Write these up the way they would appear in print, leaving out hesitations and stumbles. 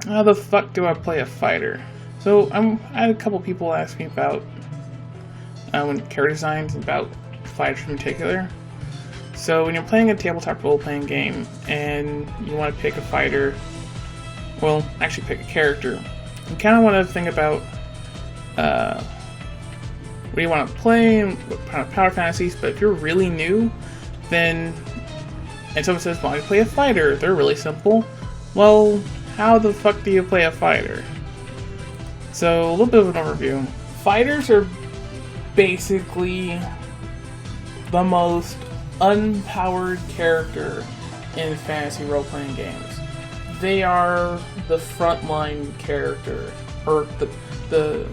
How the fuck do I play a fighter? So I had a couple people ask me about when character designs about fighters in particular. So when you're playing a tabletop role-playing game and you want to pick a fighter, well, actually pick a character, you kind of want to think about what do you want to play and what kind of power fantasies. But if you're really new, then and someone says, "Well, I play a fighter," they're really simple. Well, how the fuck do you play a fighter? So a little bit of an overview. Fighters are basically the most unpowered character in fantasy role-playing games. They are the frontline character, or the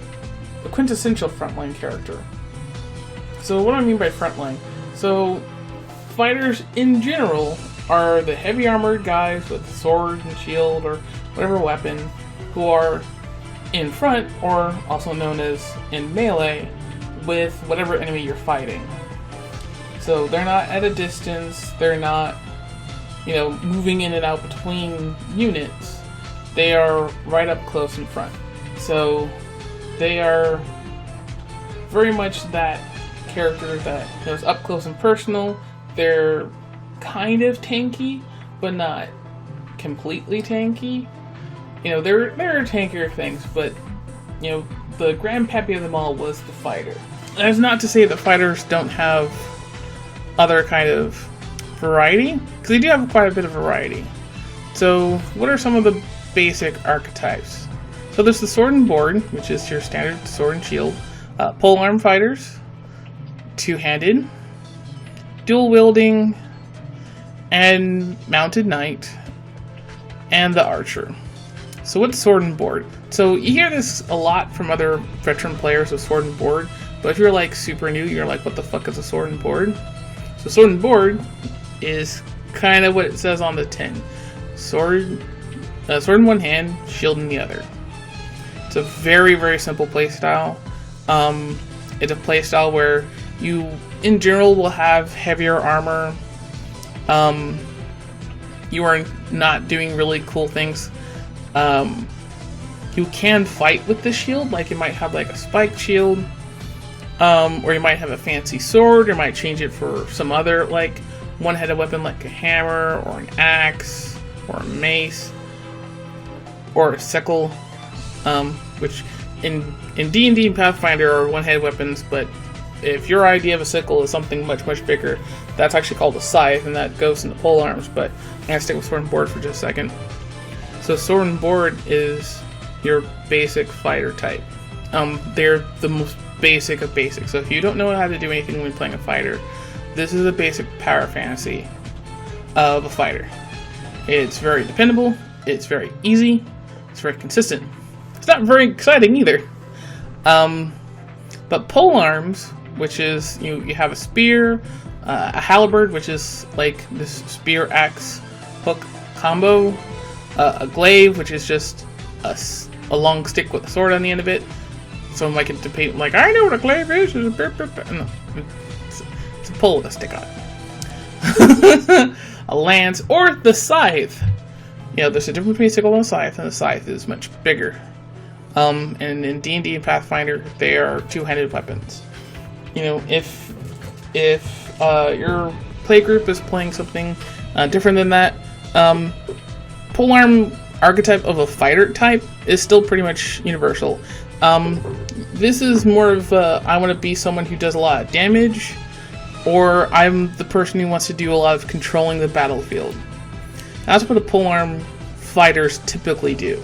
quintessential frontline character. So what do I mean by frontline? So fighters in general are the heavy armored guys with sword and shield or whatever weapon who are in front, or also known as in melee, with whatever enemy you're fighting. So they're not at a distance, they're not, moving in and out between units. They are right up close in front. So they are very much that character that is up close and personal. They're kind of tanky, but not completely tanky. There are tankier things, but the grandpappy of them all was the fighter. That's not to say that fighters don't have other kind of variety, because they do have quite a bit of variety. So what are some of the basic archetypes? So there's the sword and board, which is your standard sword and shield, polearm fighters, two-handed, dual wielding, and mounted knight, and the archer. So what's sword and board? So you hear this a lot from other veteran players of sword and board, but if you're like super new, you're like, what the fuck is a sword and board? So sword and board is kind of what it says on the tin. Sword in one hand, shield in the other. It's a very, very simple playstyle. It's a playstyle where you, in general, will have heavier armor. You are not doing really cool things. You can fight with the shield, like you might have like a spiked shield, or you might have a fancy sword, or you might change it for some other like one-headed weapon like a hammer, or an axe, or a mace, or a sickle, which in D&D and Pathfinder are one-headed weapons, but if your idea of a sickle is something much, much bigger, that's actually called a scythe, and that goes in the polearms, but I'm going to stick with sword and board for just a second. So sword and board is your basic fighter type. They're the most basic of basics. So if you don't know how to do anything when playing a fighter, this is a basic power fantasy of a fighter. It's very dependable, it's very easy, it's very consistent. It's not very exciting either. But polearms, which is you have a spear, a halberd, which is like this spear axe hook combo, a glaive, which is just a long stick with a sword on the end of it. So I'm like, I know what a glaive is. No, it's a pole with a stick on it. A lance, or the scythe. There's a difference between a sickle and a scythe is much bigger. And in D&D and Pathfinder, they are two-handed weapons. If your playgroup is playing something different than that, polearm archetype of a fighter type is still pretty much universal. This is more of I want to be someone who does a lot of damage, or I'm the person who wants to do a lot of controlling the battlefield. That's what the polearm fighters typically do.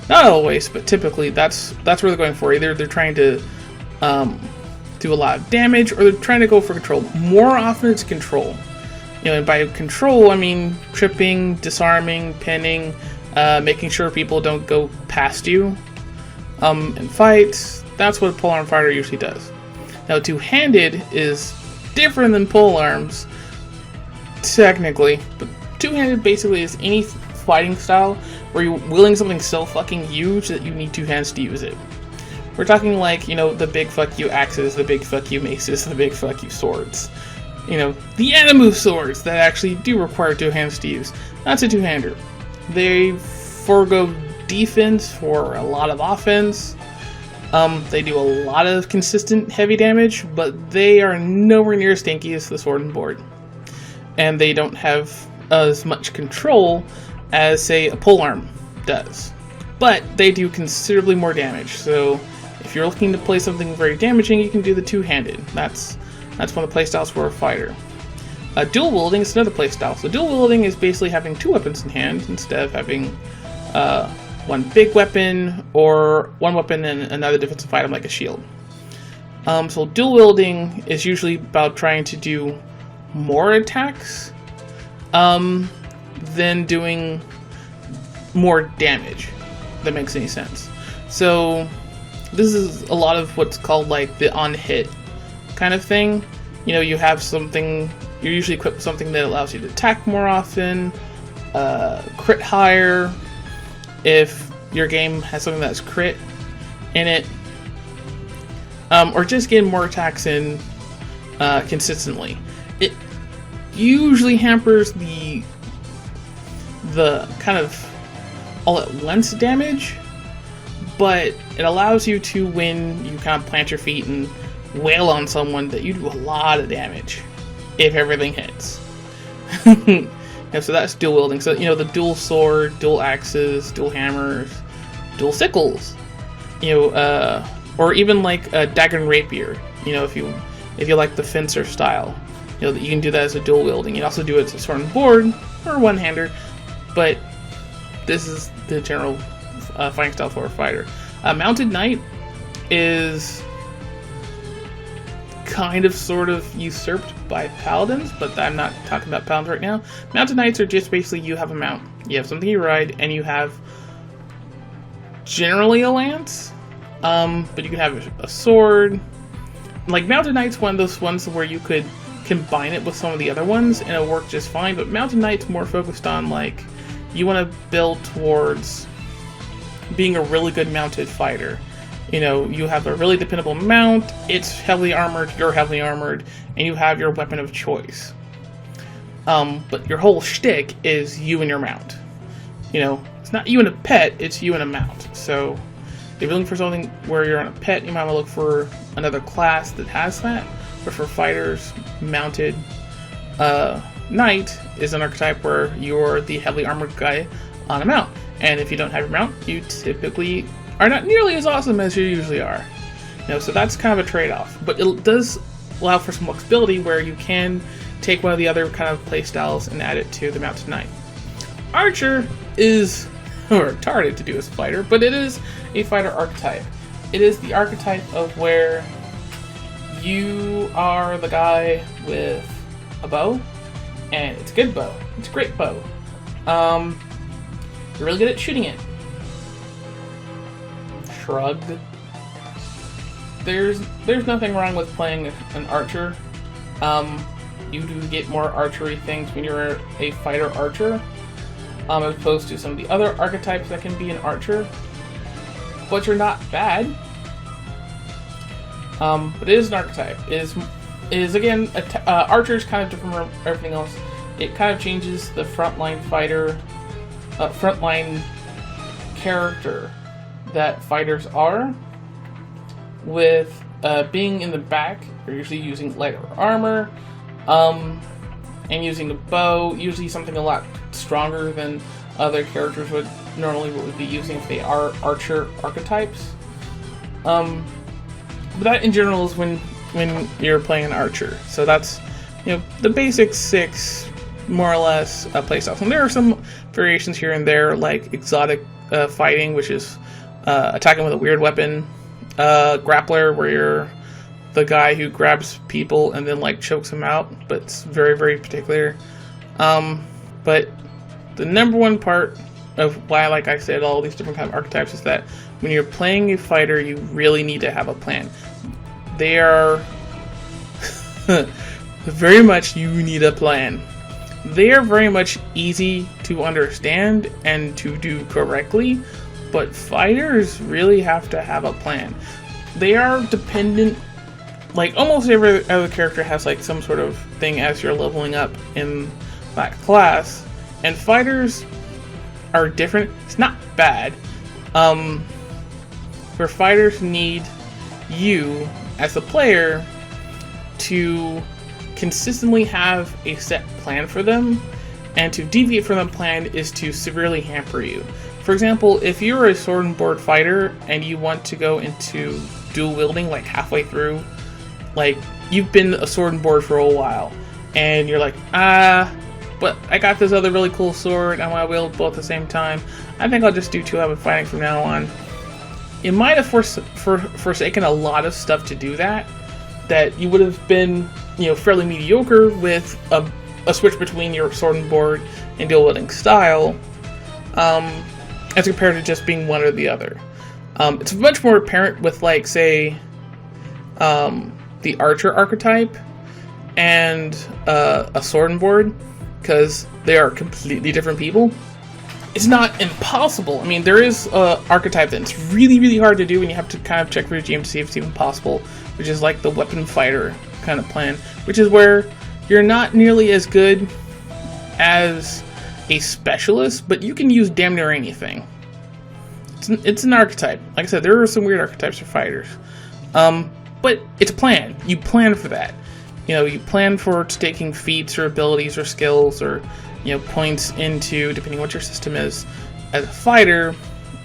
Not always, but typically that's where they're going for. Either they're trying to do a lot of damage, or they're trying to go for control. More often it's control. And by control, I mean tripping, disarming, pinning, making sure people don't go past you. In fights, that's what a polearm fighter usually does. Now, two-handed is different than polearms, technically, but two-handed basically is any fighting style where you're wielding something so fucking huge that you need two hands to use it. We're talking like, the big fuck you axes, the big fuck you maces, the big fuck you swords. The animu swords that actually do require two hands to use. That's a two-hander. They forego defense for a lot of offense. They do a lot of consistent heavy damage, but they are nowhere near as tanky as the sword and board. And they don't have as much control as, say, a polearm does. But they do considerably more damage, so if you're looking to play something very damaging, you can do the two-handed. That's one of the playstyles for a fighter. Dual wielding is another playstyle. So dual wielding is basically having two weapons in hand instead of having one big weapon or one weapon and another defensive item like a shield. So dual wielding is usually about trying to do more attacks than doing more damage. If that makes any sense. So this is a lot of what's called like the on-hit kind of thing. You know, you have something, you're usually equipped with something that allows you to attack more often, crit higher, if your game has something that's crit in it, or just getting more attacks in consistently. It usually hampers the kind of all-at-once damage, but it allows you to, when you kind of plant your feet and wail on someone, that you do a lot of damage if everything hits. Yeah, so that's dual wielding. So, you know, the dual sword, dual axes, dual hammers, dual sickles, you know, or even like a dagger and rapier. You know, if you like the fencer style, you know, you can do that as a dual wielding. You can also do it as a sword and board or one-hander, but this is the general fighting style for a fighter. Mounted Knight is kind of sort of usurped by Paladins, but I'm not talking about Paladins right now. Mounted Knights are just basically you have a mount. You have something you ride, and you have generally a lance, but you can have a sword. Like, Mounted Knight's one of those ones where you could combine it with some of the other ones, and it'll work just fine, but Mounted Knight's more focused on, like, you want to build towards being a really good mounted fighter. You know, you have a really dependable mount, it's heavily armored, you're heavily armored, and you have your weapon of choice. But your whole shtick is you and your mount. You know, it's not you and a pet, it's you and a mount. So, if you're looking for something where you're on a pet, you might want to look for another class that has that. But for fighters, mounted knight is an archetype where you're the heavily armored guy on a mount. And if you don't have your mount, you typically are not nearly as awesome as you usually are. You know, so that's kind of a trade-off. But it does allow for some flexibility where you can take one of the other kind of play styles and add it to the Mounted Knight. Archer is retarded to do as a fighter, but it is a fighter archetype. It is the archetype of where you are the guy with a bow, and it's a good bow. It's a great bow. You're really good at shooting it. Shrugged. There's nothing wrong with playing an archer. You do get more archery things when you're a fighter archer, as opposed to some of the other archetypes that can be an archer. But you're not bad. But it is an archetype. It is again, archer is kind of different from everything else. It kind of changes the frontline fighter, frontline character that fighters are. With being in the back, you're usually using lighter armor, and using a bow, usually something a lot stronger than other characters would be using if they are archer archetypes. But that in general is when you're playing an archer. So that's, you know, the basic 6 more or less playstyles. And there are some variations here and there, like exotic fighting, which is attacking with a weird weapon. Grappler, where you're the guy who grabs people and then like chokes them out, but it's very, very particular. But the number one part of why, like I said, all these different kind of archetypes is that when you're playing a fighter, you really need to have a plan. They are very much, you need a plan. They are very much easy to understand and to do correctly, but fighters really have to have a plan. They are dependent, like almost every other character has like some sort of thing as you're leveling up in that class, and fighters are different. It's not bad, Where fighters need you as a player to consistently have a set plan for them, and to deviate from the plan is to severely hamper you. For example, if you're a sword and board fighter and you want to go into dual wielding like halfway through, like you've been a sword and board for a while, and you're like, but I got this other really cool sword, I want to wield both at the same time, I think I'll just do two-handed fighting from now on. It might have forsaken a lot of stuff to do that you would have been, fairly mediocre with a switch between your sword and board and dual wielding style, as compared to just being one or the other. It's much more apparent with, like, say, the archer archetype and a sword and board, because they are completely different people. It's not impossible. I mean, there is an archetype that's really, really hard to do, and you have to kind of check for your GM to see if it's even possible, which is like the weapon fighter kind of plan, which is where you're not nearly as good as a specialist, but you can use damn near anything. It's an archetype. Like I said, there are some weird archetypes for fighters. But it's a plan. You plan for that. You plan for taking feats or abilities or skills or, points into, depending on what your system is, as a fighter,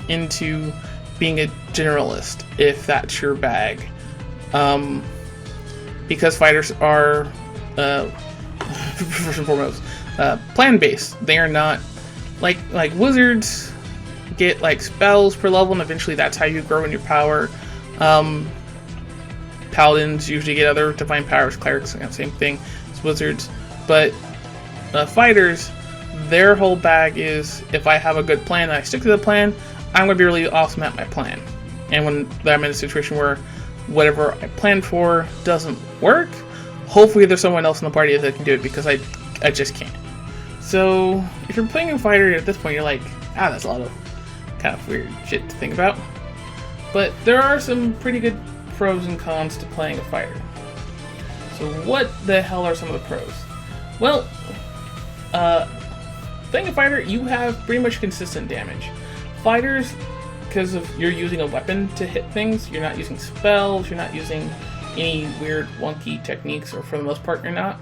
into being a generalist, if that's your bag. Because fighters are, first and foremost, plan-based. They are not, like wizards get, like, spells per level, and eventually that's how you grow in your power. Paladins usually get other divine powers, clerics, same thing as wizards. But fighters, their whole bag is, if I have a good plan and I stick to the plan, I'm going to be really awesome at my plan. And when I'm in a situation where whatever I planned for doesn't work, hopefully there's someone else in the party that can do it, because I just can't. So if you're playing a fighter at this point, you're like, that's a lot of kind of weird shit to think about. But there are some pretty good pros and cons to playing a fighter. So what the hell are some of the pros? Well, playing a fighter, you have pretty much consistent damage. Fighters, because of you're using a weapon to hit things, you're not using spells, you're not using any weird wonky techniques, or for the most part you're not.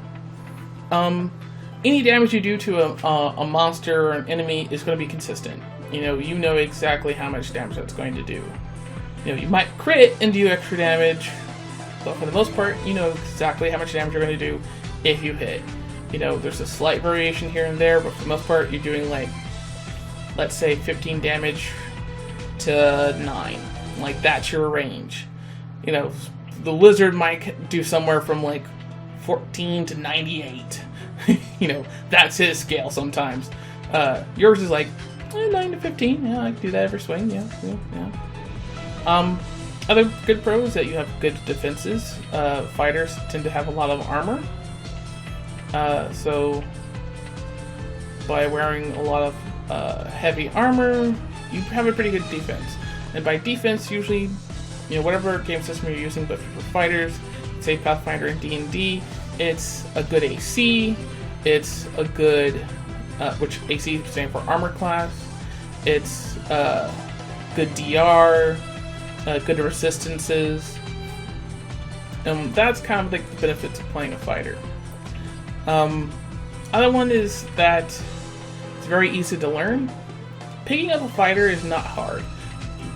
Any damage you do to a monster or an enemy is going to be consistent. You know exactly how much damage that's going to do. You might crit and do extra damage, but for the most part, you know exactly how much damage you're going to do if you hit. There's a slight variation here and there, but for the most part, you're doing, like, let's say 15 damage to 9. Like, that's your range. The lizard might do somewhere from, like, 14 to 98. That's his scale sometimes. Yours is like 9 to 15. Yeah, I can do that every swing. Yeah. Other good pros that you have good defenses. Fighters tend to have a lot of armor. So by wearing a lot of heavy armor, you have a pretty good defense. And by defense, usually, whatever game system you're using, but for fighters, say Pathfinder and D&D, it's a good AC. It's a good, which AC stands for armor class. It's good DR. Good resistances. That's kind of like the benefits of playing a fighter. Other one is that it's very easy to learn. Picking up a fighter is not hard.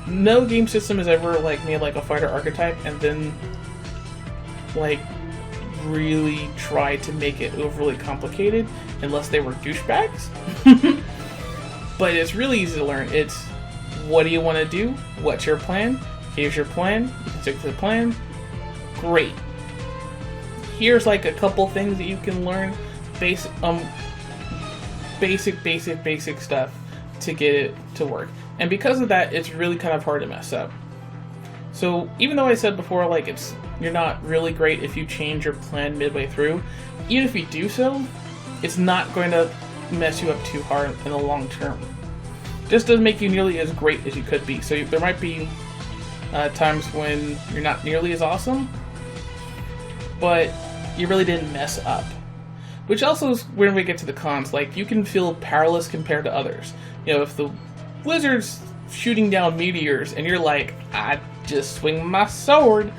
No game system has ever made a fighter archetype and then really tried to make it overly complicated, unless they were douchebags. But it's really easy to learn. It's, what do you want to do? What's your plan? Here's your plan. You can stick to the plan. Great. Here's a couple things that you can learn. Basic stuff to get it to work. And because of that, it's really kind of hard to mess up. So even though I said before, you're not really great if you change your plan midway through, even if you do so, it's not going to mess you up too hard in the long term. Just doesn't make you nearly as great as you could be. So there might be times when you're not nearly as awesome, but you really didn't mess up. Which also is when we get to the cons. You can feel powerless compared to others. If the wizards shooting down meteors, and you're like, I just swing my sword.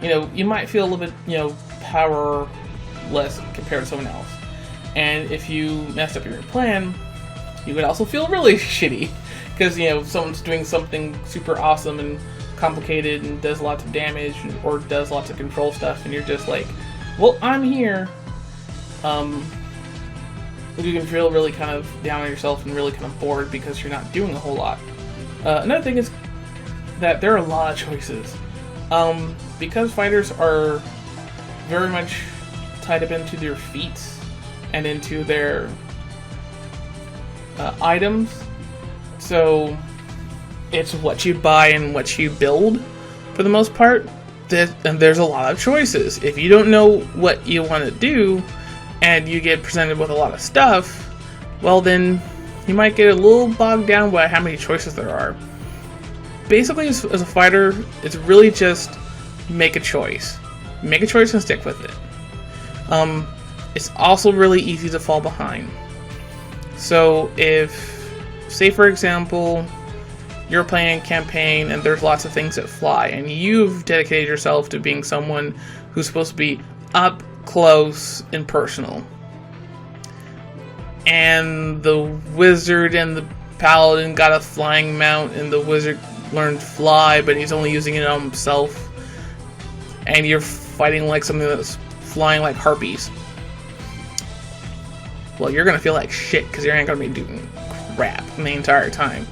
You know, you might feel a little bit, you know, powerless compared to someone else. And if you mess up your plan, you would also feel really shitty. Because, you know, someone's doing something super awesome and complicated and does lots of damage or does lots of control stuff, and you're just like, well, I'm here. You can feel really kind of down on yourself and really kind of bored because you're not doing a whole lot. Another thing is that there are a lot of choices. Because fighters are very much tied up into their feats and into their items, so it's what you buy and what you build for the most part. And there's a lot of choices. If you don't know what you want to do and you get presented with a lot of stuff, well then you might get a little bogged down by how many choices there are. Basically, as a fighter, it's really just make a choice. Make a choice and stick with it. It's also really easy to fall behind. So if, say for example, you're playing a campaign and there's lots of things that fly, and you've dedicated yourself to being someone who's supposed to be up close and personal, and the wizard and the paladin got a flying mount, and the wizard learned to fly, but he's only using it on himself, and you're fighting like something that's flying like harpies, well, you're gonna feel like shit because you ain't gonna be doing crap the entire time.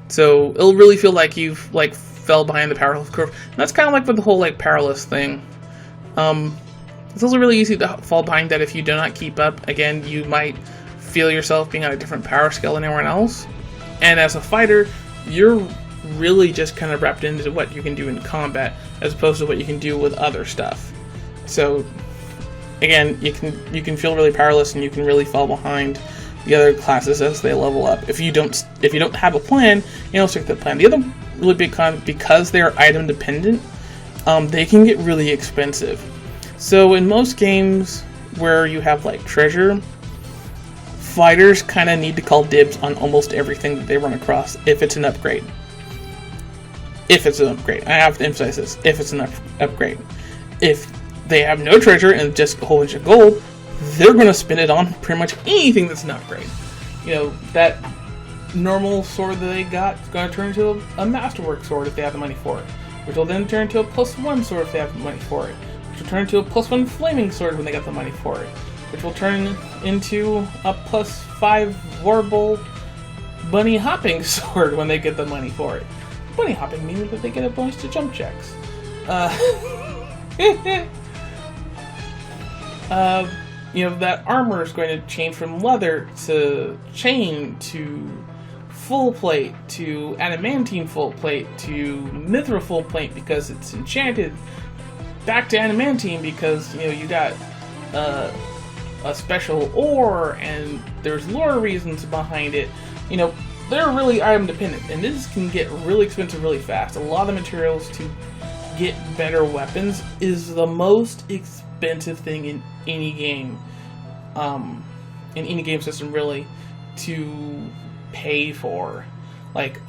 So it'll really feel like you've like fell behind the powerless curve. And that's kind of like with the whole like powerless thing. It's also really easy to fall behind that if you do not keep up. Again, you might feel yourself being on a different power scale than everyone else. And as a fighter, you're really just kind of wrapped into what you can do in combat as opposed to what you can do with other stuff. So again, you can feel really powerless and you can really fall behind the other classes as they level up. If you don't have a plan, you don't stick to the plan. The other really big con, because they are item dependent, they can get really expensive. So in most games where you have like treasure, fighters kind of need to call dibs on almost everything that they run across if it's an upgrade. If it's an upgrade. I have to emphasize this. If it's an upgrade. If they have no treasure and just a whole bunch of gold, they're going to spend it on pretty much anything that's an upgrade. You know, that normal sword that they got is going to turn into a masterwork sword if they have the money for it. Which will then turn into a +1 sword if they have the money for it. Which will turn into a +1 flaming sword when they got the money for it. Which will turn into a +5 warble bunny hopping sword when they get the money for it. Bunny hopping means that they get a bonus to jump checks. You know, that armor is going to change from leather to chain to full plate to adamantine full plate to mithril full plate because it's enchanted, back to adamantine because, you know, you got a special ore and there's lore reasons behind it. You know, they're really item dependent, and this can get really expensive really fast. A lot of materials to get better weapons is the most expensive thing in any game, in any game system really, to pay for. Like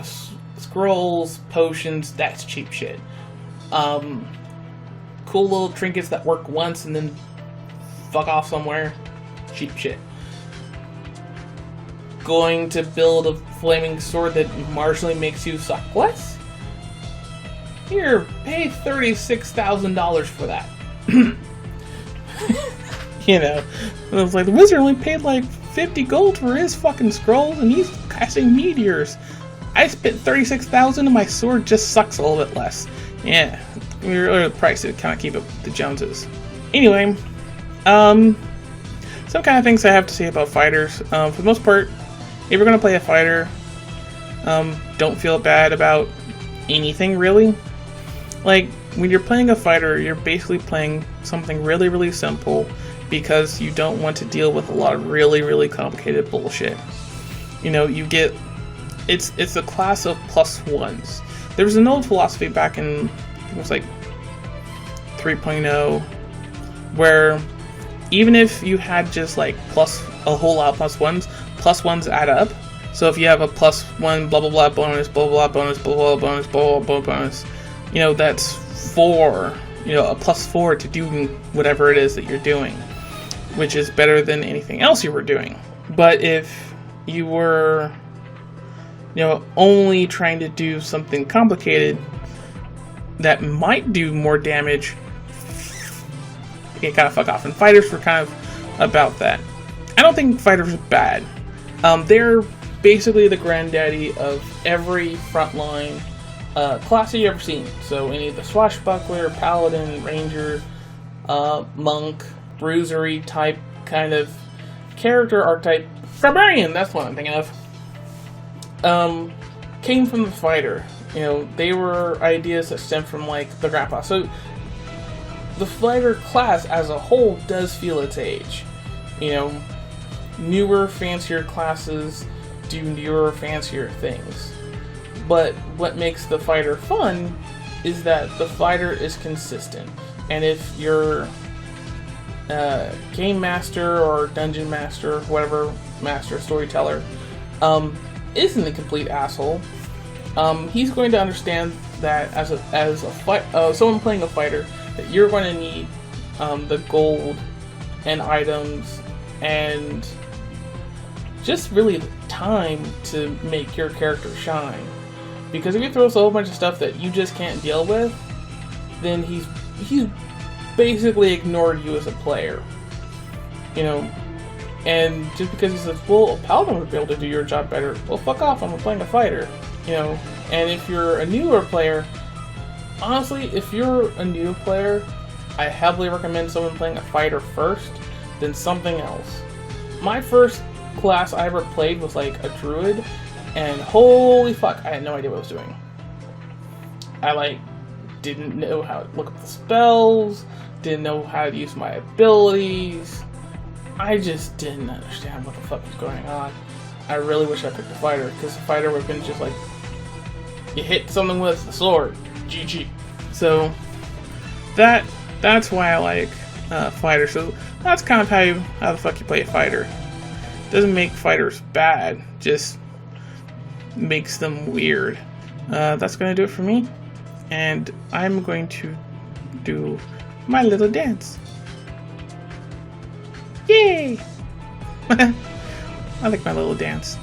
scrolls, potions, that's cheap shit. Cool little trinkets that work once and then fuck off somewhere, cheap shit. Going to build a flaming sword that marginally makes you suck less? Here, pay $36,000 for that. You know, and I was like, the wizard only paid like 50 gold for his fucking scrolls, and he's casting meteors. I spent 36,000 and my sword just sucks a little bit less. Yeah, we're the price to kind of keep up with the Joneses. Anyway, some kind of things I have to say about fighters. For the most part, if you're gonna play a fighter, don't feel bad about anything really. Like, when you're playing a fighter, you're basically playing something really, really simple because you don't want to deal with a lot of really, really complicated bullshit. You know, you get... It's a class of +1s. There was an old philosophy back in, I think it was like 3.0, where even if you had just like a whole lot of +1s add up. So if you have a +1 blah blah blah bonus, blah blah blah bonus, blah blah blah bonus, blah blah blah bonus, you know, that's 4, you know, a +4 to doing whatever it is that you're doing, which is better than anything else you were doing. But if you were, you know, only trying to do something complicated that might do more damage, you gotta fuck off. And fighters were kind of about that. I don't think fighters are bad. They're basically the granddaddy of every frontline class that you've ever seen. So any of the swashbuckler, paladin, ranger, monk, bruisery type kind of character archetype. Barbarian, that's what I'm thinking of. Came from the fighter. You know, they were ideas that stemmed from like the grappa. So the fighter class as a whole does feel its age. You know, newer, fancier classes do newer, fancier things. But what makes the fighter fun is that the fighter is consistent. And if you're game master or dungeon master, whatever master, storyteller, isn't a complete asshole, he's going to understand that as someone playing a fighter, that you're going to need the gold and items and just really time to make your character shine. Because if he throws a whole bunch of stuff that you just can't deal with, then he's basically ignored you as a player. You know, and just because he says, well, a paladin would be able to do your job better, well, fuck off, I'm playing a fighter. You know, and if you're a newer player, honestly, if you're a new player, I heavily recommend someone playing a fighter first, then something else. My first class I ever played was like a druid, and holy fuck, I had no idea what I was doing. I like didn't know how to look up the spells, didn't know how to use my abilities. I just didn't understand what the fuck was going on. I really wish I picked a fighter, because the fighter would have been just like, you hit something with the sword, GG. So that's why I like fighter. So that's kind of how the fuck you play a fighter. Doesn't make fighters bad, just makes them weird. That's gonna do it for me, and I'm going to do my little dance. Yay! I like my little dance.